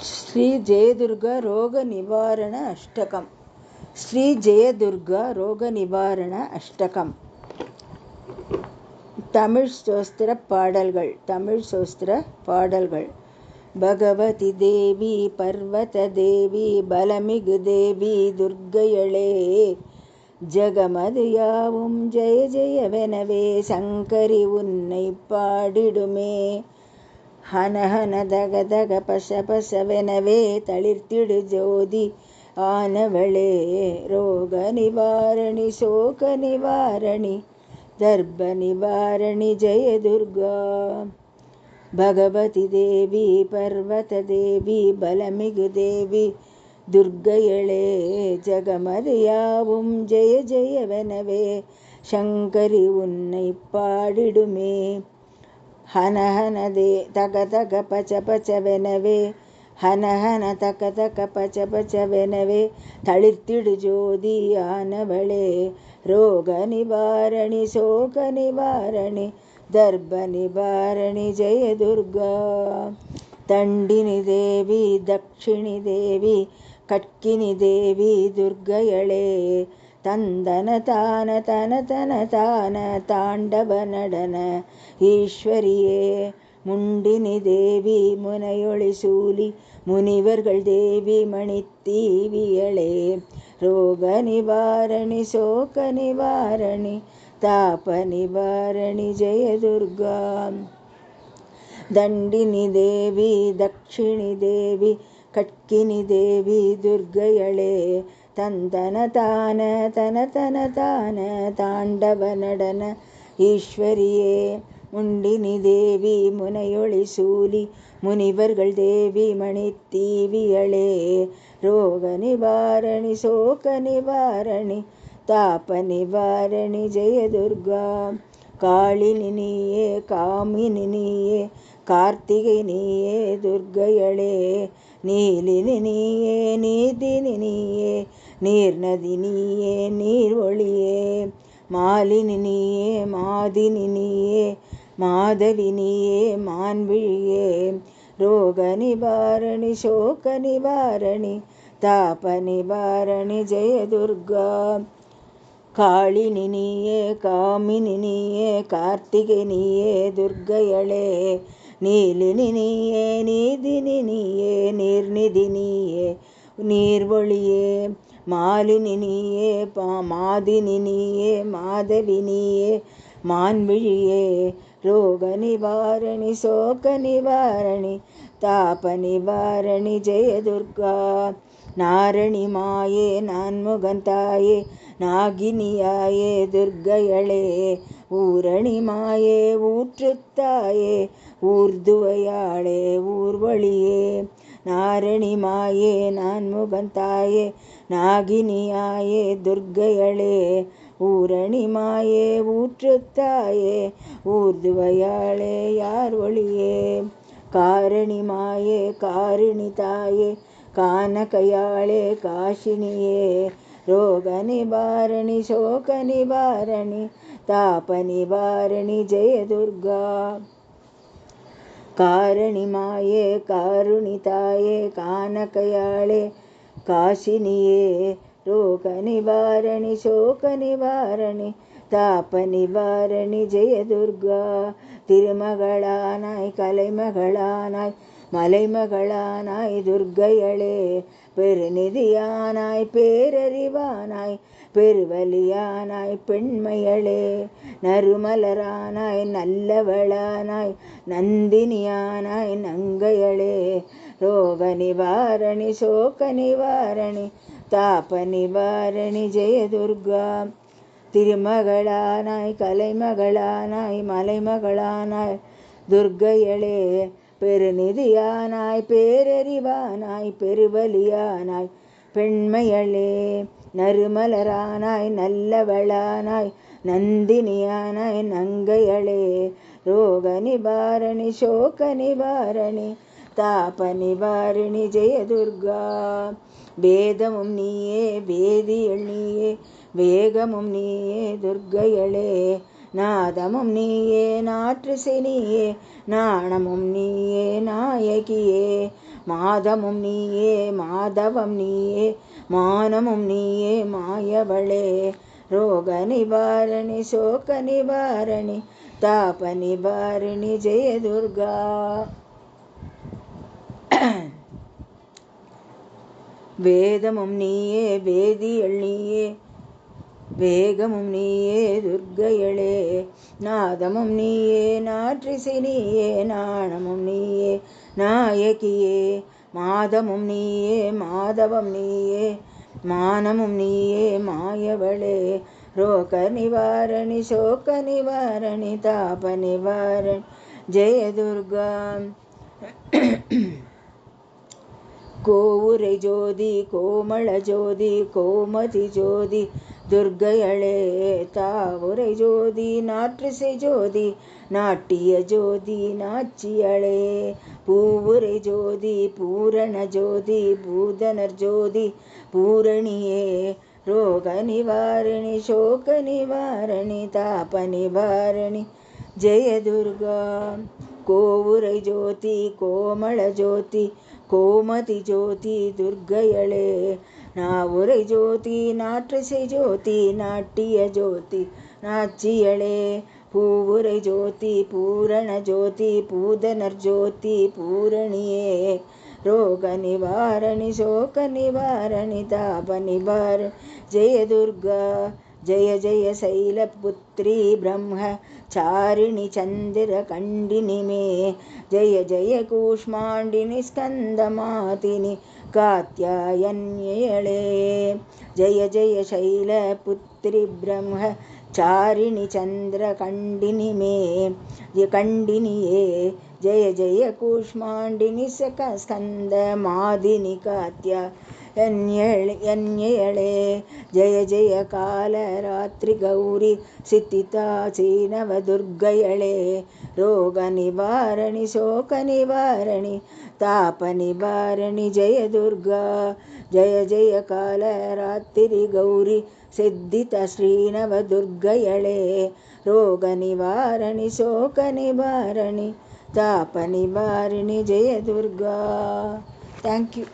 ஸ்ரீ ஜெயதுர்கா ரோக நிவாரண அஷ்டகம். ஸ்ரீ ஜெயதுர்கா ரோக நிவாரண அஷ்டகம். தமிழ் ஸ்தோத்திர பாடல்கள். பகவதி தேவி பர்வத தேவி பலமிகு தேவி துர்க்கையளே, ஜகமது யாவும் ஜெய ஜெயவெனவே சங்கரி உன்னை பாடிடுமே. ஹனஹன தக தக பச பசவெனவே தளிர்த்திடு ஜோதி ஆனவளே, ரோக நிவாரணி சோக நிவாரணி தர்ப நிவாரணி ஜெயதுர்கா. பகவதி தேவி பர்வத தேவி பலமிகு தேவி துர்க்கையளே, ஜகமது யாவும் ஜெய ஜெயவெனவே சங்கரி உன்னை பாடிடுமே. ஹனஹன தக தக பச்ச பச்சவெனவே ஹனஹன தக தக பச்ச பச்சவெனவே தளிர்த்திடு ஜோதி ஆனவளே, ரோக நிவாரணி சோக நிவாரணி தர்ப நிவாரணி ஜெயதுர்கா. தண்டினி தேவி தக்ஷிணி தேவி கட்கினி தேவி துர்க்கையளே, தந்தன தான தன தன தான தாண்டவ நடன ஈஸ்வரியே. முண்டினி தேவி முனையொளி சூலி முனிவர்கள் தேவி மணித்தீவியளே, ரோக நிவாரணி சோக நிவாரணி தாப நிவாரணி ஜெயதுர்கா. தண்டினி தேவி தக்ஷிணி தேவி கட்கினி தேவி துர்க்கையளே, தந்தன தான தன தன தான தாண்டவ நடன ஈஸ்வரியே. முண்டினி தேவி முனையொளி சூலி முனிவர்கள் தேவி மணித்தீவியளே, ரோக நிவாரணி சோக நிவாரணி தாப நிவாரணி ஜெயதுர்கா. காளினி நீயே காமினி நீயே கார்த்திகை நீயே துர்க்கையளே, நீலினி நீயே நீதினி நீயே நீர்நதி நீயே நீர் ஒளியே. மாலினி நீயே மாதினி நீயே மாதவி நீயே மான்விழியே, ரோக நிவாரணி சோக நிவாரணி தாப நிவாரணி ஜெயதுர்கா. காளினி நீயே காமினி நீயே கார்த்திகை நீயே துர்க்கையளே, நீலினி நீயே நீதினி நீயே நீர்நிதி நீயே நீர் ஒளியே. மாலினி நீயே மாதினி நீயே மாதவி நீயே மான்விழியே, ரோக நிவாரணி சோக நிவாரணி தாப நிவாரணி ஜெயதுர்கா. நாரணி மாயே நான்முகந்தாயே நாகினியாயே துர்க்கையளே, ஊரணி மாயே ஊற்றுத்தாயே ஊர்துவையாளே ஊர்வழியே. நாரணி மாயே நான்முகந்தாயே நாகினியாயே துர்க்கையளே, ஊரணி மாயே ஊற்றுத்தாயே ஊர்துவையாளே யார் ஒளியே. காரணி மாயே காரிணி தாயே கானகையாளே காஷினியே, ரோக நிவாரணி சோக நிவாரணி தாப நிவாரணி ஜெயதுர்கா. காரணி மாயே காருணி தாயே கானகையாளே காஷினியே, ரோக நிவாரணி சோக நிவாரணி தாப நிவாரணி ஜெயதுர்கா. திருமகளானாய் கலைமகளானாய் மலைமகளானாய் துர்க்கையளே, பெருநிதியானாய் பேரறிவானாய் பெருவலியானாய் பெண்மையளே. நறுமலரானாய் நல்லவளானாய் நந்தினியானாய் நங்கையளே, ரோக நிவாரணி சோக நிவாரணி தாப நிவாரணி ஜெயதுர்கா. திருமகளானாய் கலைமகளானாய் மலைமகளானாய் துர்க்கையளே, பெருநிதியானாய் பேரறிவானாய் பெருவலியானாய் பெண்மையளே. நறுமலரானாய் நல்லவளானாய் நந்தினியானாய் நங்கையளே, ரோக நிவாரணி சோக நிவாரணி தாப நிவாரணி ஜெயதுர்கா. வேதமும் நீயே வேதியள் நீயே வேகமும் நீயே துர்க்கையளே, நாதமும் நீயே நாற்றுசை நீயே நாணமும் நீயே நாயகியே. மாதமும் நீயே மாதவம் நீயே மானமும் நீயே மாயவளே ரோக நிவாரணி சோக நிவாரணி தாப நிவாரணி ஜெய துர்கா. வேதமும் நீயே வேதியள் நீயே வேகமும் நீயே துர்க்கையளே நாதமும் நீயே நாற்றிசை நீயே நாணமும் நீயே நாயகியே மாதமும் நீயே மாதவம் நீயே மானமும் நீயே மாயவளே ரோக நிவாரணி சோக நிவாரணி தாப நிவாரணி ஜெய துர்கா. கோவுரை ஜோதி கோமள ஜோதி கோமதி ஜோதி துர்க்கையளே தாவுரை ஜோதி நாற்றிசை ஜோதி நாட்டிய ஜோதி நாச்சியளே பூவுரை ஜோதி பூரண ஜோதி பூதனர் ஜோதி பூரணியே ரோக நிவாரணி சோக நிவாரணி தாப நிவாரணி ஜெய துர்கா. கோவுரை ஜோதி கோமள ஜோதி கோமதி ஜோதி துர்க்கையளே நாவுரை ஜோதி நாற்றிசை ஜோதி நாட்டிய ஜோதி நாச்சியளே பூவுரை ஜோதி பூரண ஜோதி பூதனர் ஜோதி பூரணியே ரோக நிவாரணி சோக நிவாரணி தாப நிவாரணி ஜெய துர்கா. ஜய ஜய शैलपुत्री ब्रह्मचारिणि चन्द्रकण्डिनि मे जय जय कूष्माण्डिनि स्कन्दमातिनि कात्यायन्यळे जय जय शैलपुत्री ब्रह्मचारिणि चन्द्रकण्डिनि मे कण्डिनिये जय जय कूष्माण्डिनि स्कन्दमादिनि कात्या यन्यळे जय जय कालरात्रि गौरी सिद्धिता नवदुर्गयळे रोग निवारणि शोक निवारणि ताप निवारणि जय दुर्गा. जय जय कालरात्रि गौरी सिद्धिता श्रीनवदुर्गयळे रोग निवारणि शोक निवारणि ताप निवारणि जय दुर्गा. Thank you.